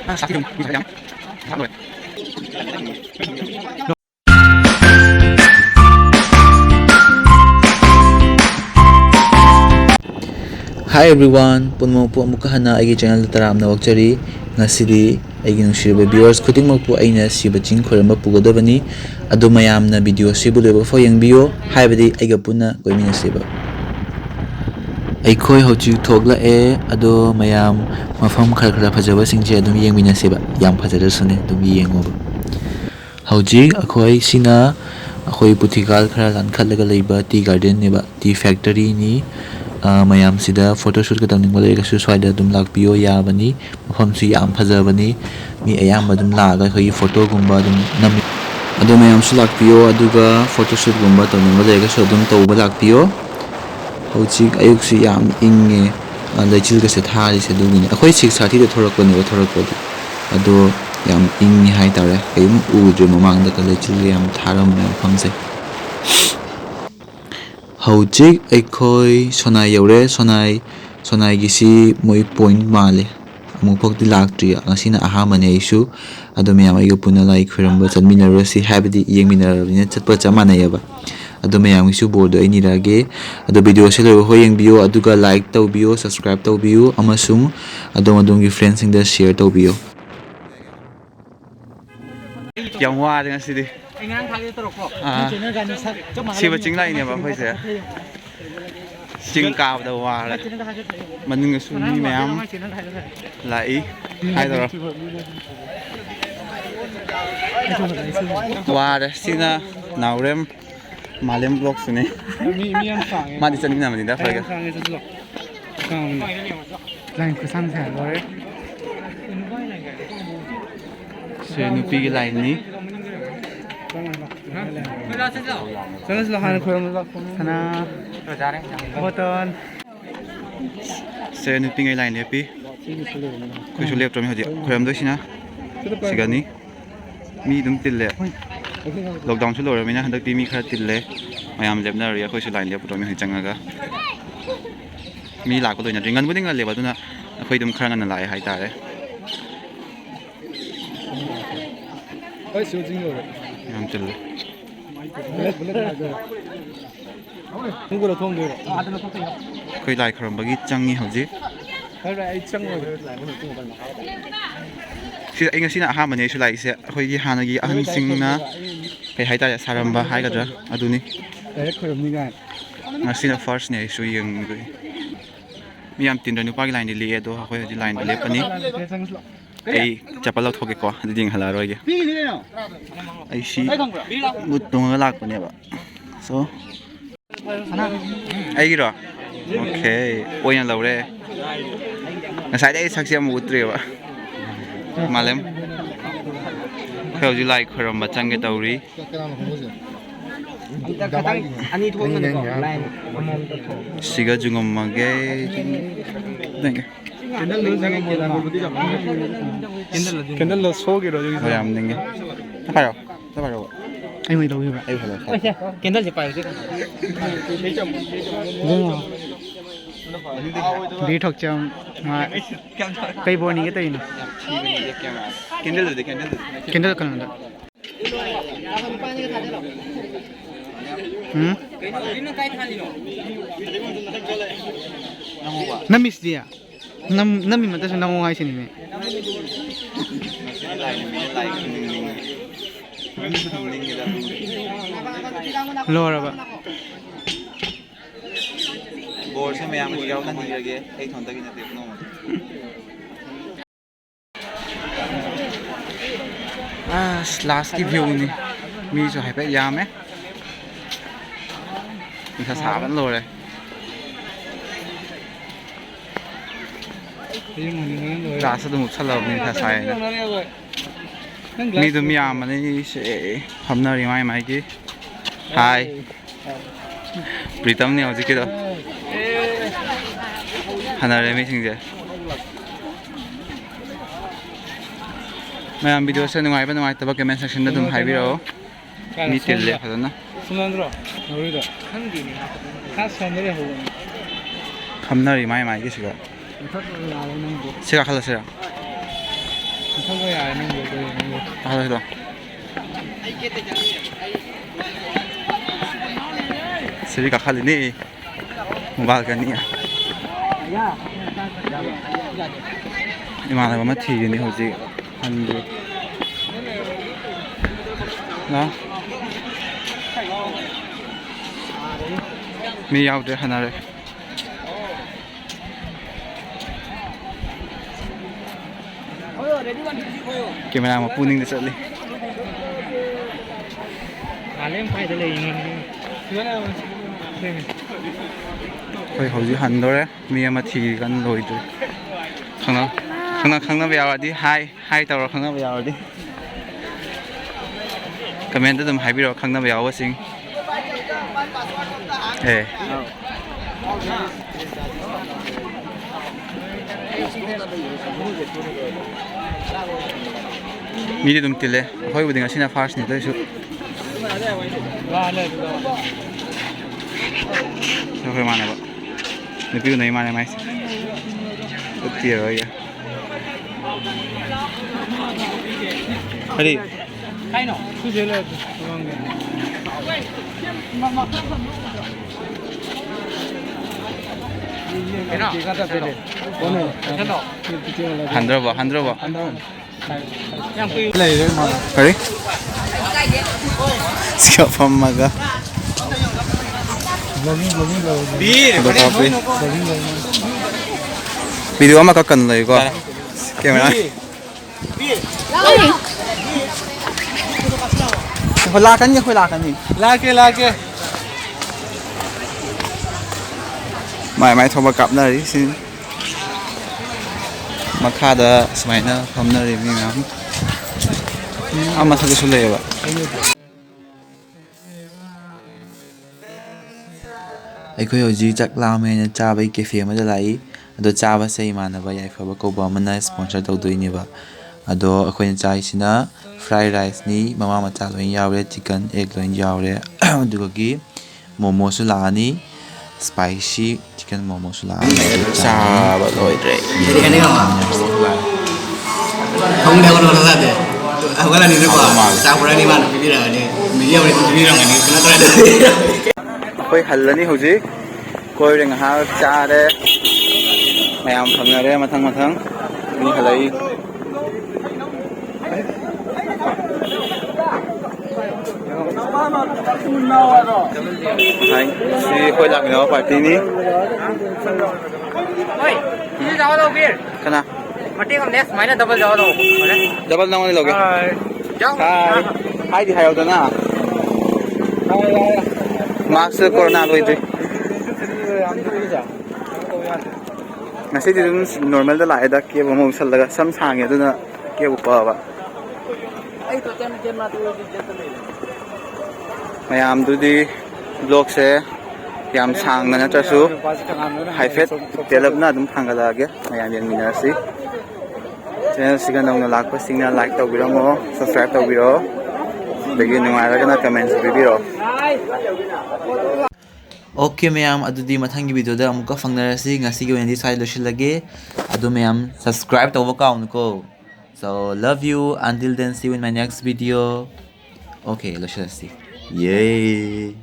Hi everyone, punmo po amuka hana aigi channel taram na wakchari ngasidi aigi nungshiriba viewers khudingmak po aina Shiv Ching khuramba pugadabani adu mayamna video sibu leba fo yengbiyu haibadi aiga punna koimina siba aikhoi hojik thogla e adu mayam mafam khara phajaba singje adum yengmina siba yam phajara sune dum yengoba hojik akhoi sina akhoi puthigal khara lan khatlaga leiba tea garden neba tea factory ni mayam sida photoshoot ka tawning bale ka su swaida dum lakpiyo yabani mafam su yam phajabani mi ayam dum laga khoi photo gumba dum nami adu mayam su lakpiyo aduga photoshoot gumba tawning bale ka su dum tawba lakpiyo hojik ayuk su yam inge laichil ka se thari se dugini akhoi 6:30 da thorakpani wa thorakpadi adu yam ingi hai tare kaim udre mamang da ka laichil yam tharam yam phangse hojik aikhoi sonai yaure sonai gisi moi point male amupok di laktri ngasina ahamane isu adu meyam aiga puna lai khuramba chanminarasi habidi yengminarabine chatpa chamanayaba adu meyam isu board aini rage adu video se loiba hoi yengbiyo aduga like tawbiyo subscribe tawbiyo amasung adongi friends sing da share tawbiyo yang wa dengan sidi Shiv Ching lai ne ba phoi se Ching kaw da wa la maning su ni mayam lai hai da wa da sina naurem malem blog sune ma di chanin na ma di da phai ga lai ku sang sa lore se nupi gi lai ni se nupi ngai line lepi koi su lep trom hodi khoram do sina sigani mi dum tille lockdown su lora mina handak ti mi khara tille mayam lepna ria koi su line lep trom hi changaga mi la ko loina ringan budinga leba duna khoi dum khara ngana lai hai tare ai su jing lo yam tille khoi lai khoram bagi changi hoji si ai ngasi na ha mane su lai se khoi gi hanagi ahan singna kai hai ta saramba hai gadra aduni ngasi na first ne su yeng mi yam tin nu pa gi line li do khoi di line le pani ai chapal lau thoke ko ding hala roi ge ai si mut tung lak pane ba so ai giro okay oina laure ngasai dai saksia mu utre ba malem khau ji lai khoram ba change tauri ani thong na ko line siga jungom mage denge kendal lo so ge ro ji yam denge ta paro ai mai đâu vậy ai phải kendal je pai đi thọc chồng mà cây bò này cái tay này kendal cần đó nami sih ya nami mata sudah mau ngasih nih lor apa bor se mayam ki yaw nan dirage ei thon tagi na te no last ki view ni mi so hai pe yam eh mi sa sa ban lo rồi last du muk salo ni sa sai mi du mi yam ni se hamna ri mai ki hi Pritam ni hoji kida hanare mi singje mayam video se nungai ba nungai taba comment section da dum haibiro mi tille phadana sunandro norida khandi ni ha sanare ho hamnari mai ki siga khala sira Thôi rồi. Seri kakak ini mobile kan ni. Ini mana mama thi ni hoji handu. Nah. Mi yau de hanare. Camera mà pukning đi sợ đi. Thôi hầu như hẳn đó đấy, mi mà thì gần rồi rồi. Khang na vào đi, hai tàu rồi khang na vào đi. Comment tụi hai video khang na vào quá xinh. Ê. Miri dum tile, hoi buding asina first ni to isu. So hoi mana ba. Ni piu nei mana mais. Utti rồi ya. Ready. Kai no, su je le. Handro ba. Ready? Siapa maga? Video ama kakan lagi ko. Kamera. Hulakan niya. Laki. Mai thong cặp na ri sin. Makada semai na thom na ri mi ngam. Ama sa sulay ba. ꯑꯩꯈꯣꯏ ꯍꯧꯖꯤꯛ ꯆꯥꯛ ꯂꯥꯝꯃꯦꯅ ꯆꯥꯕꯒꯤ cafe ꯑꯃꯗ ꯂꯥꯛꯏ ꯑꯗꯣ ꯆꯥꯕꯁꯦ ꯏꯃꯥꯟꯅꯕ ꯌꯥꯏꯐꯕ ꯀꯧꯕ ꯑꯃꯅ ꯁ꯭ꯄꯣꯟꯁꯔ ꯇꯧꯗꯣꯏꯅꯦꯕ ꯑꯗꯣ ꯑꯩꯈꯣꯏꯅ ꯆꯥꯏꯁꯤꯅ ꯐ꯭ꯔꯥꯏ ꯔꯥꯏꯁꯅꯤ ꯃꯃꯥ ꯃꯆꯥ ꯂꯣꯏ ꯌꯥꯎꯔꯦ ꯆꯤꯀꯟ ꯑꯦꯛ ꯂꯣꯏ ꯌꯥꯎꯔꯦ ꯑꯗꯨꯒꯤ ꯃꯣꯃꯣꯁꯨ ꯂꯥꯛꯑꯅꯤ ꯁ꯭ꯄꯥꯏꯁꯤ ꯆꯤꯀꯟ ꯃꯣꯃꯣꯁꯨ ꯂꯥꯛꯑꯅꯤ ꯆꯥꯕ ꯂꯣꯏꯗ꯭ꯔꯦ Koi halani hujik koi ring ha chare mayam phangnare mathang ni halai hai si koi lak no party ni oi ni jaw do bir kana mati kam next minus double jaw do double na loge jaw hai di hayo na mask corona loide ngasidi dum normal da la da ke mo sal daga sam sang ya duna ke upa ba ai to chen ma to jet le mayam du di blog se yam sang na ta su high fat telab na dum thanga da ge mayam yang mina si channel siga nong na lak pa singna like to biro mo subscribe to biro begin nung ara kana comments biro Okay mayam adudi mathang gi video da amuka fangnarasi ngasi gi wendi side loshilage adu mayam subscribe tawba kaun ko so love you until then see you in my next video okay loshilasi yay